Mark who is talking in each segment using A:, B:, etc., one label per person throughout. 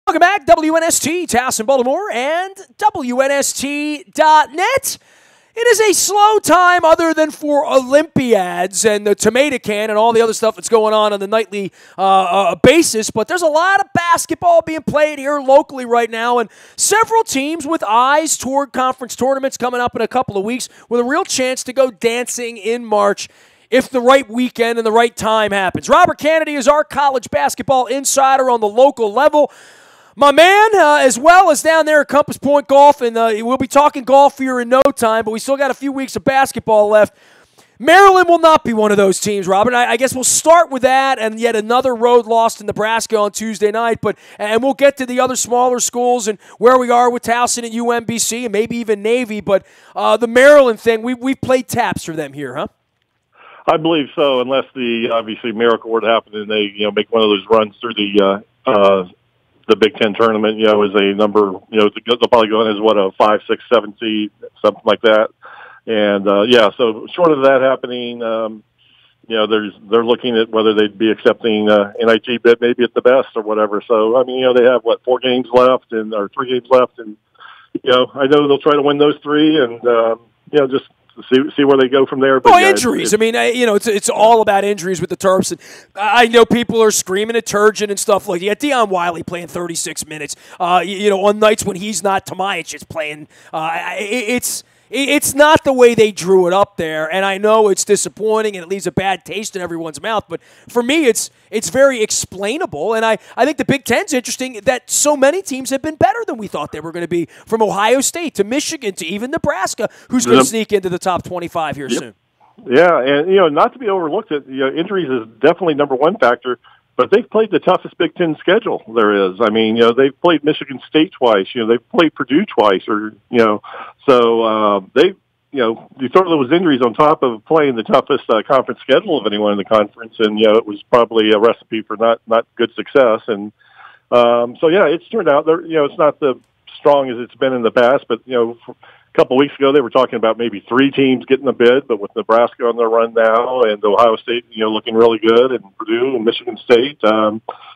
A: Welcome back, WNST, Towson, Baltimore, and WNST.net. It is a slow time other than for Olympiads and the tomato can and all the other stuff that's going on the nightly basis, but there's a lot of basketball being played here locally right now, and several teams with eyes toward conference tournaments coming up in a couple of weeks with a real chance to go dancing in March if the right weekend and the right time happens. Robert Canady is our college basketball insider on the local level. My man, as well as down there at Compass Point Golf, and we'll be talking golf here in no time, but we still got a few weeks of basketball left. Maryland will not be one of those teams, Robert. I guess we'll start with that and yet another road loss to Nebraska on Tuesday night, and we'll get to the other smaller schools and where we are with Towson and UMBC and maybe even Navy, but the Maryland thing, we've played taps for them here, huh?
B: I believe so, unless the obviously miracle were to happen and they make one of those runs through the Big Ten tournament, as a number, they'll probably go in as a 5, 6, 7 seed, something like that. And so short of that happening, they're looking at whether they'd be accepting NIT bid maybe at the best or whatever. So they have 4 games left or 3 games left, and I know they'll try to win those 3, and just see where they go from there. But
A: injuries. It's all about injuries with the Terps. And I know people are screaming at Turgeon and stuff like that. Deion Wiley playing 36 minutes. On nights when he's not, Tomajic is playing. It's not the way they drew it up there, and I know it's disappointing and it leaves a bad taste in everyone's mouth, but for me it's very explainable, and I think the Big Ten's interesting that so many teams have been better than we thought they were going to be, from Ohio State to Michigan to even Nebraska, who's going to sneak into the top 25 here soon.
B: Yeah, and not to be overlooked, injuries is definitely number one factor, but they've played the toughest Big Ten schedule there is. They've played Michigan State twice. They've played Purdue twice, so you throw those injuries on top of playing the toughest conference schedule of anyone in the conference, and it was probably a recipe for not good success. And it's turned out it's not the strong as it's been in the past, but a couple of weeks ago they were talking about maybe 3 teams getting a bid, but with Nebraska on their run now and Ohio State looking really good, and Purdue and Michigan State,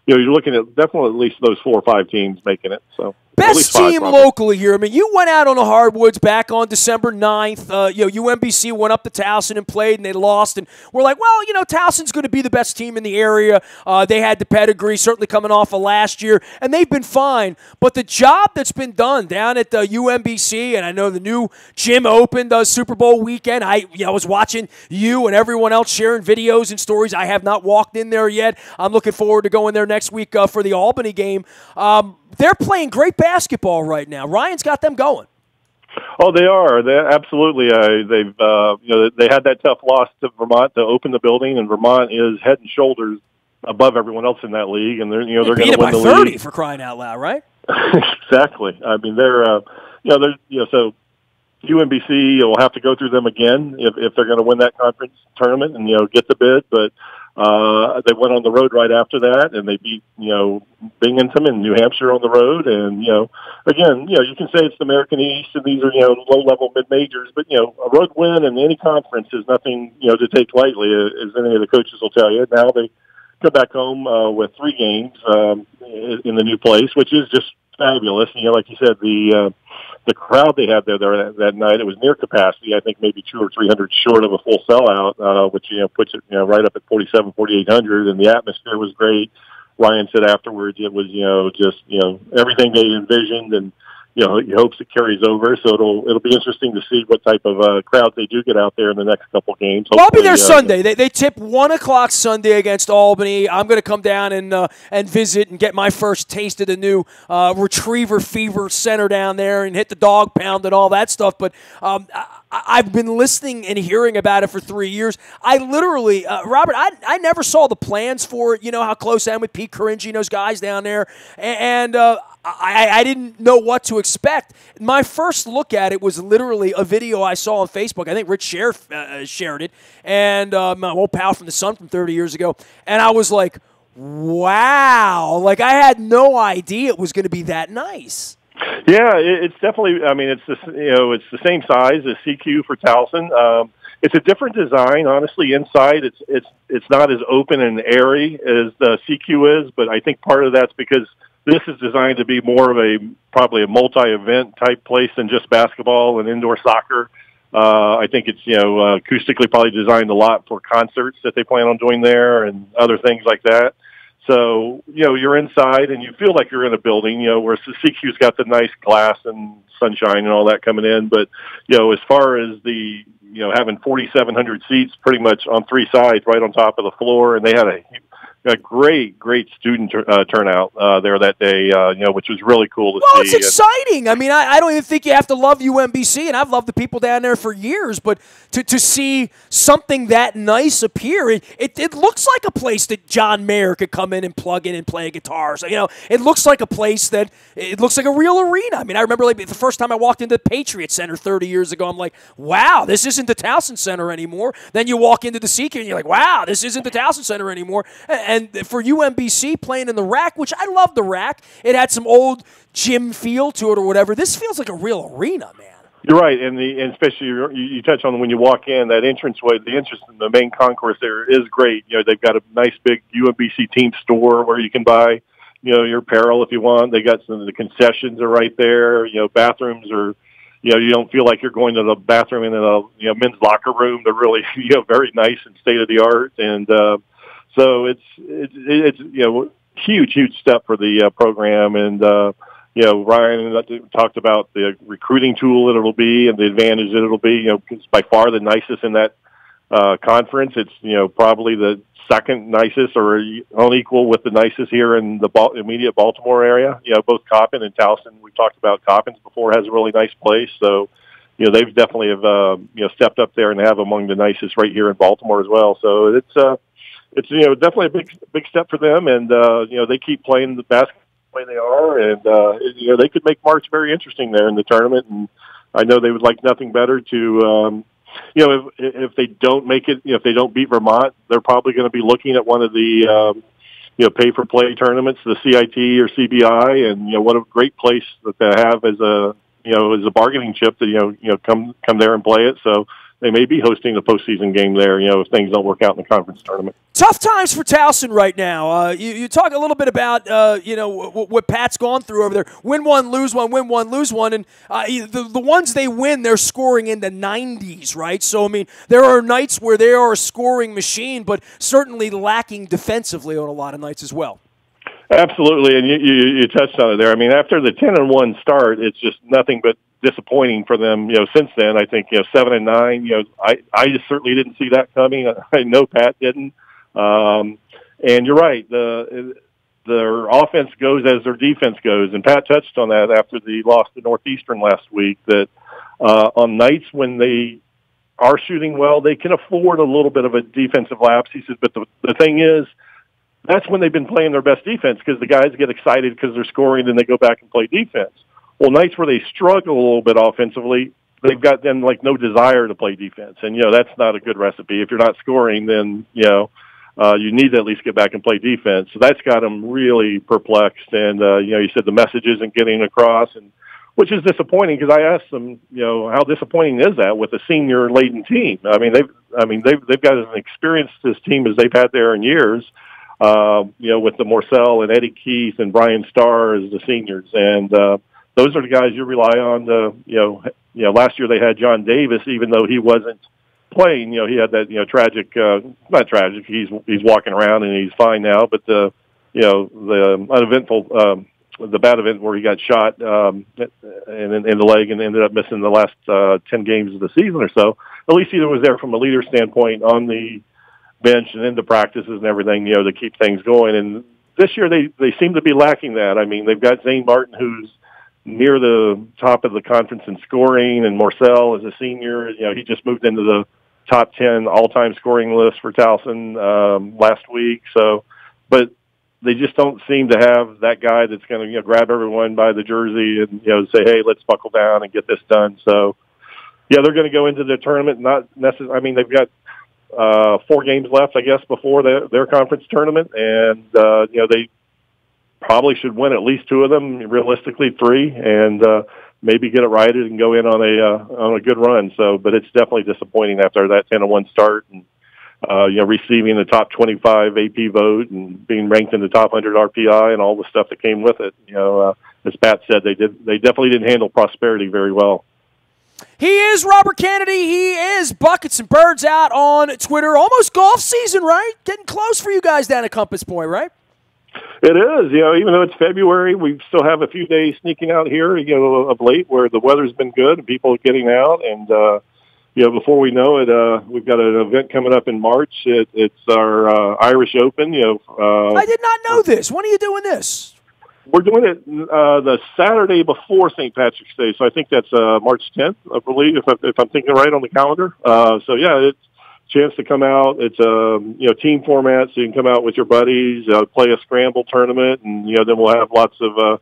B: you're looking at definitely at least those 4 or 5 teams making it. So
A: best team locally here. You went out on the hardwoods back on December 9th. UMBC went up to Towson and played, and they lost. And we're like, well, Towson's going to be the best team in the area. They had the pedigree, certainly coming off of last year, and they've been fine. But the job that's been done down at the UMBC, and I know the new gym opened Super Bowl weekend. I was watching you and everyone else sharing videos and stories. I have not walked in there yet. I'm looking forward to going there next week for the Albany game. They're playing great basketball right now. Ryan's got them going.
B: Oh, they are. They absolutely. They've they had that tough loss to Vermont to open the building, and Vermont is head and shoulders above everyone else in that league, and they're going to win the league.
A: 30 for crying out loud, right?
B: Exactly. They're so UMBC will have to go through them again if they're going to win that conference tournament and get the bid, but. They went on the road right after that, and they beat, Binghamton and New Hampshire on the road. And, again, you can say it's the American East, and these are, low-level mid-majors, but, a road win in any conference is nothing, to take lightly, as any of the coaches will tell you. Now they come back home with 3 games in the new place, which is just fabulous. Like you said, the crowd they had there that night, it was near capacity. I think maybe 200 or 300 short of a full sellout, which puts it right up at 4,800, and the atmosphere was great. Ryan said afterwards it was just everything they envisioned, and he hopes it carries over. So it'll be interesting to see what type of crowd they do get out there in the next couple games.
A: Well, I'll be there Sunday. They tip 1:00 Sunday against Albany. I'm going to come down and visit and get my first taste of the new Retriever Fever Center down there and hit the dog pound and all that stuff. But I've been listening and hearing about it for 3 years. I literally, Robert, I never saw the plans for it. You know how close I am with Pete Caringi and those guys down there. And I didn't know what to expect. My first look at it was literally a video I saw on Facebook. I think Rich shared it. And my old pal from the Sun from 30 years ago. And I was like, wow. Like, I had no idea it was going to be that nice.
B: Yeah, it's definitely. It's the same size as CQ for Towson. It's a different design, honestly. Inside, it's not as open and airy as the CQ is, but I think part of that's because this is designed to be more of probably a multi-event type place than just basketball and indoor soccer. I think it's, acoustically probably designed a lot for concerts that they plan on doing there and other things like that. So, you're inside and you feel like you're in a building, where the CQ's got the nice glass and sunshine and all that coming in. But, as far as the, having 4,700 seats pretty much on three sides right on top of the floor, and they had a great student turnout there that day, which was really cool to see.
A: Well, it's exciting. I mean, I don't even think you have to love UMBC, and I've loved the people down there for years, but to see something that nice appear, it looks like a place that John Mayer could come in and plug in and play guitar. So, it looks like a place it looks like a real arena. I mean, I remember the first time I walked into the Patriot Center 30 years ago, I'm like, wow, this isn't the Towson Center anymore. Then you walk into the CQ and you're like, wow, this isn't the Towson Center anymore. And for UMBC playing in the RAC, which I love the RAC, it had some old gym feel to it or whatever. This feels like a real arena, man.
B: You're right, and especially you touch on when you walk in, that entranceway, the entrance in the main concourse there is great. They've got a nice big UMBC team store where you can buy, your apparel if you want. They got some of the concessions are right there. Bathrooms are, you don't feel like you're going to the bathroom in a men's locker room. They're really, very nice and state of the art, and so it's huge step for the program. And Ryan talked about the recruiting tool that it'll be and the advantage that it'll be. It's by far the nicest in that conference. It's probably the second nicest or on equal with the nicest here in the immediate Baltimore area. Both Coppin and Towson. We've talked about Coppin's before, has a really nice place. So they've definitely have stepped up there and have among the nicest right here in Baltimore as well. So it's definitely a big step for them, and they keep playing the basketball the way they are, and they could make March very interesting there in the tournament. And I know they would like nothing better to if they don't make it, if they don't beat Vermont, they're probably going to be looking at one of the pay for play tournaments, the CIT or CBI, and what a great place that they have as a bargaining chip to come there and play it. So they may be hosting a postseason game there, if things don't work out in the conference tournament.
A: Tough times for Towson right now. You talk a little bit about, what Pat's gone through over there. Win one, lose one, win one, lose one. And the ones they win, they're scoring in the 90s, right? So, I mean, there are nights where they are a scoring machine, but certainly lacking defensively on a lot of nights as well.
B: Absolutely, and you touched on it there. I mean, after the 10-1 start, it's just nothing but disappointing for them. Since then, I think 7-9. I just certainly didn't see that coming. I know Pat didn't. And you're right. Their offense goes as their defense goes, and Pat touched on that after the loss to Northeastern last week. That on nights when they are shooting well, they can afford a little bit of a defensive lapse. He says, but the thing is, that's when they've been playing their best defense because the guys get excited because they're scoring and they go back and play defense. Well, nights where they struggle a little bit offensively, they've got then no desire to play defense. And, that's not a good recipe. If you're not scoring, then, you need to at least get back and play defense. So that's got them really perplexed. And, you said the message isn't getting across, and which is disappointing because I asked them, how disappointing is that with a senior-laden team? They've got as experienced this team as they've had there in years. With the Morcell and Eddie Keith and Brian Starr as the seniors. And those are the guys you rely on. Last year they had John Davis, even though he wasn't playing. He had that tragic, not tragic. He's walking around and he's fine now. But the uneventful, the bad event where he got shot in the leg and ended up missing the last 10 games of the season or so. At least he was there from a leader standpoint on the bench and into practices and everything, to keep things going. And this year they seem to be lacking that. I mean, they've got Zane Martin, who's near the top of the conference in scoring, and Morcell is a senior. He just moved into the top 10 all-time scoring list for Towson last week. So, but they just don't seem to have that guy that's going to grab everyone by the jersey and say, hey, let's buckle down and get this done. So, yeah, they're going to go into the tournament not necessarily. I mean, they've got 4 games left, I guess, before their conference tournament, and they probably should win at least 2 of them, realistically 3, and maybe get it righted and go in on a good run. So, but it's definitely disappointing after that 10-1 start, and receiving the top 25 AP vote and being ranked in the top 100 RPI and all the stuff that came with it. As Pat said, they definitely didn't handle prosperity very well.
A: He is Robert Canady. He is Buckets and Birds out on Twitter. Almost golf season, right? Getting close for you guys down at Compass Point, right?
B: It is. Even though it's February, we still have a few days sneaking out here, of late where the weather's been good and people are getting out. And, before we know it, we've got an event coming up in March. It's our Irish Open.
A: I did not know this. When are you doing this?
B: We're doing it the Saturday before St. Patrick's Day, so I think that's March 10th, I believe, if I'm thinking right on the calendar. It's a chance to come out. It's a team format, so you can come out with your buddies, play a scramble tournament, and then we'll have lots of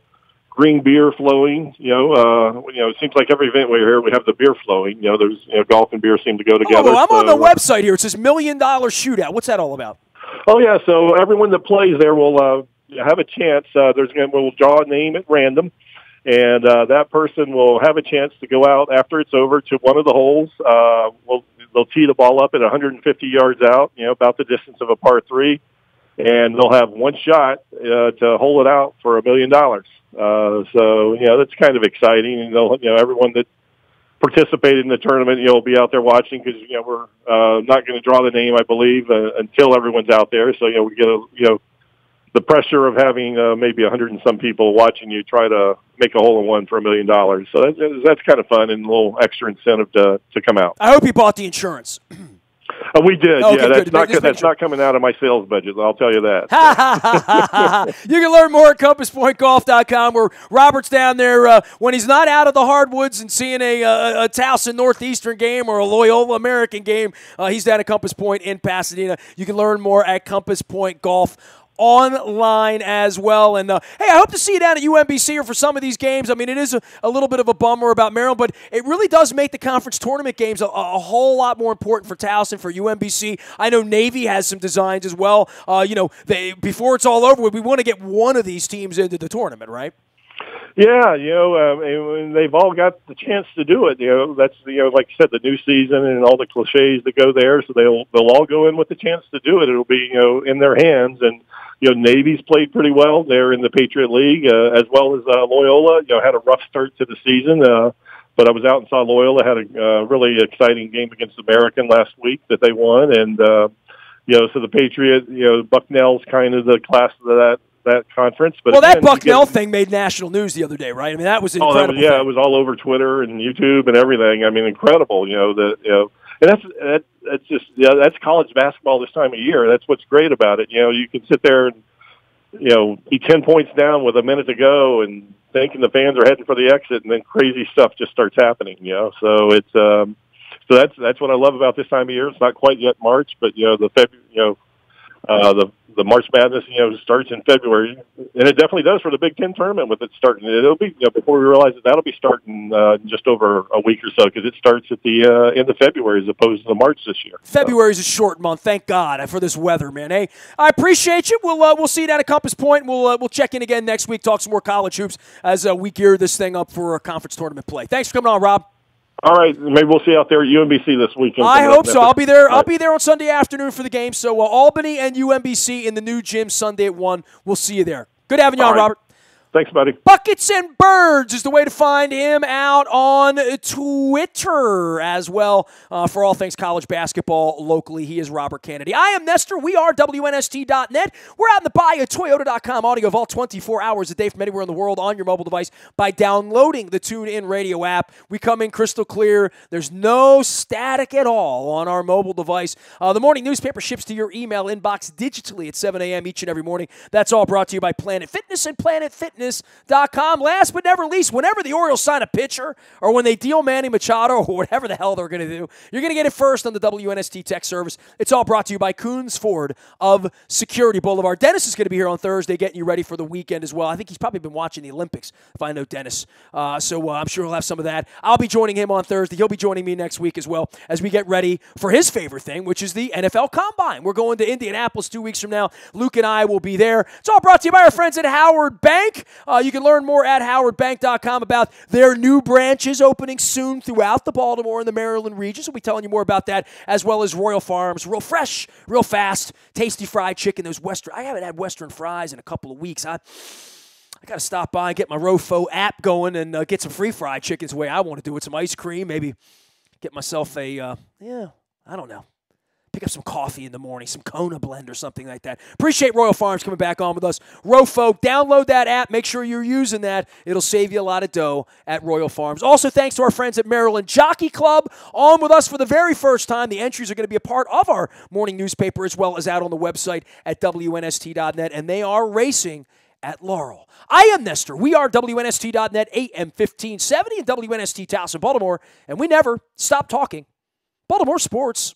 B: green beer flowing. It seems like every event we're here we have the beer flowing. There's golf and beer seem to go together.
A: Oh, I'm on the website here. It says $1 Million Shootout. What's that all about?
B: Oh yeah, so everyone that plays there will have a chance. We'll draw a name at random, and that person will have a chance to go out after it's over to one of the holes. They'll tee the ball up at 150 yards out, about the distance of a par 3, and they'll have one shot to hole it out for $1 million. That's kind of exciting, and everyone that participated in the tournament, will be out there watching because we're not going to draw the name, I believe, until everyone's out there. So we get the pressure of having maybe 100 and some people watching you try to make a hole in one for $1 million. So that's kind of fun and a little extra incentive to come out.
A: I hope you bought the insurance.
B: We did.
A: Okay,
B: that's not coming out of my sales budget. I'll tell you that.
A: You can learn more at compasspointgolf.com, where Robert's down there when he's not out of the hardwoods and seeing a Towson Northeastern game or a Loyola American game. He's down at Compass Point in Pasadena. You can learn more at Compass Point Golf online as well. And, hey, I hope to see you down at UMBC or for some of these games. I mean, it is a little bit of a bummer about Maryland, but it really does make the conference tournament games a whole lot more important for Towson, for UMBC. I know Navy has some designs as well. Before it's all over, we want to get one of these teams into the tournament, right?
B: Yeah, and they've all got the chance to do it. That's like you said, the new season and all the cliches that go there. So they'll all go in with the chance to do it. It'll be in their hands. And Navy's played pretty well. They're in the Patriot League as well as Loyola. Had a rough start to the season, but I was out and saw Loyola had a really exciting game against American last week that they won. And so the Patriot, Bucknell's kind of the class of that conference. But
A: that Bucknell thing made national news the other day, right? I mean, that was incredible.
B: It was all over Twitter and YouTube and everything. I mean, incredible. And that's just that's college basketball this time of year. That's what's great about it. You can sit there and be 10 points down with a minute to go and thinking the fans are heading for the exit, and then crazy stuff just starts happening. So it's so that's what I love about this time of year. It's not quite yet March, but the March Madness, starts in February, and it definitely does for the Big Ten tournament with it starting. It'll be before we realize it, that'll be starting just over a week or so because it starts at the end of February as opposed to the March this year.
A: February is a short month, thank God for this weather, man. Hey, I appreciate you. We'll see you down at Compass Point. We'll check in again next week, talk some more college hoops as we gear this thing up for a conference tournament play. Thanks for coming on, Rob.
B: All right, maybe we'll see you out there at UMBC this weekend.
A: I hope so. I'll be there. I'll be there on Sunday afternoon for the game. So Albany and UMBC in the new gym Sunday at 1. We'll see you there. Good having you on, Robert.
B: Thanks, buddy.
A: Buckets and Birds is the way to find him out on Twitter as well for all things college basketball locally. He is Robert Canady. I am Nestor. We are WNST.net. We're out in the bayou, Toyota.com, audio vault 24 hours a day from anywhere in the world on your mobile device by downloading the TuneIn Radio app. We come in crystal clear. There's no static at all on our mobile device. The morning newspaper ships to your email inbox digitally at 7 a.m. each and every morning. That's all brought to you by Planet Fitness and PlanetFitness.com. Last but never least, whenever the Orioles sign a pitcher or when they deal Manny Machado or whatever the hell they're going to do, you're going to get it first on the WNST Tech Service. It's all brought to you by Coons Ford of Security Boulevard. Dennis is going to be here on Thursday getting you ready for the weekend as well. I think he's probably been watching the Olympics, if I know Dennis. So I'm sure he'll have some of that. I'll be joining him on Thursday. He'll be joining me next week as well as we get ready for his favorite thing, which is the NFL Combine. We're going to Indianapolis 2 weeks from now. Luke and I will be there. It's all brought to you by our friends at Howard Bank. You can learn more at howardbank.com about their new branches opening soon throughout the Baltimore and the Maryland regions. We'll be telling you more about that, as well as Royal Farms. Real fresh, real fast, tasty fried chicken. I haven't had Western fries in a couple of weeks. I got to stop by and get my Rofo app going and get some free fried chickens the way I want to do it. Some ice cream, maybe get myself I don't know. Pick up some coffee in the morning, some Kona blend or something like that. Appreciate Royal Farms coming back on with us. Rofo, download that app. Make sure you're using that. It'll save you a lot of dough at Royal Farms. Also, thanks to our friends at Maryland Jockey Club, on with us for the very first time. The entries are going to be a part of our morning newspaper as well as out on the website at WNST.net, and they are racing at Laurel. I am Nestor. We are WNST.net, AM 1570 and WNST Towson, Baltimore, and we never stop talking Baltimore sports.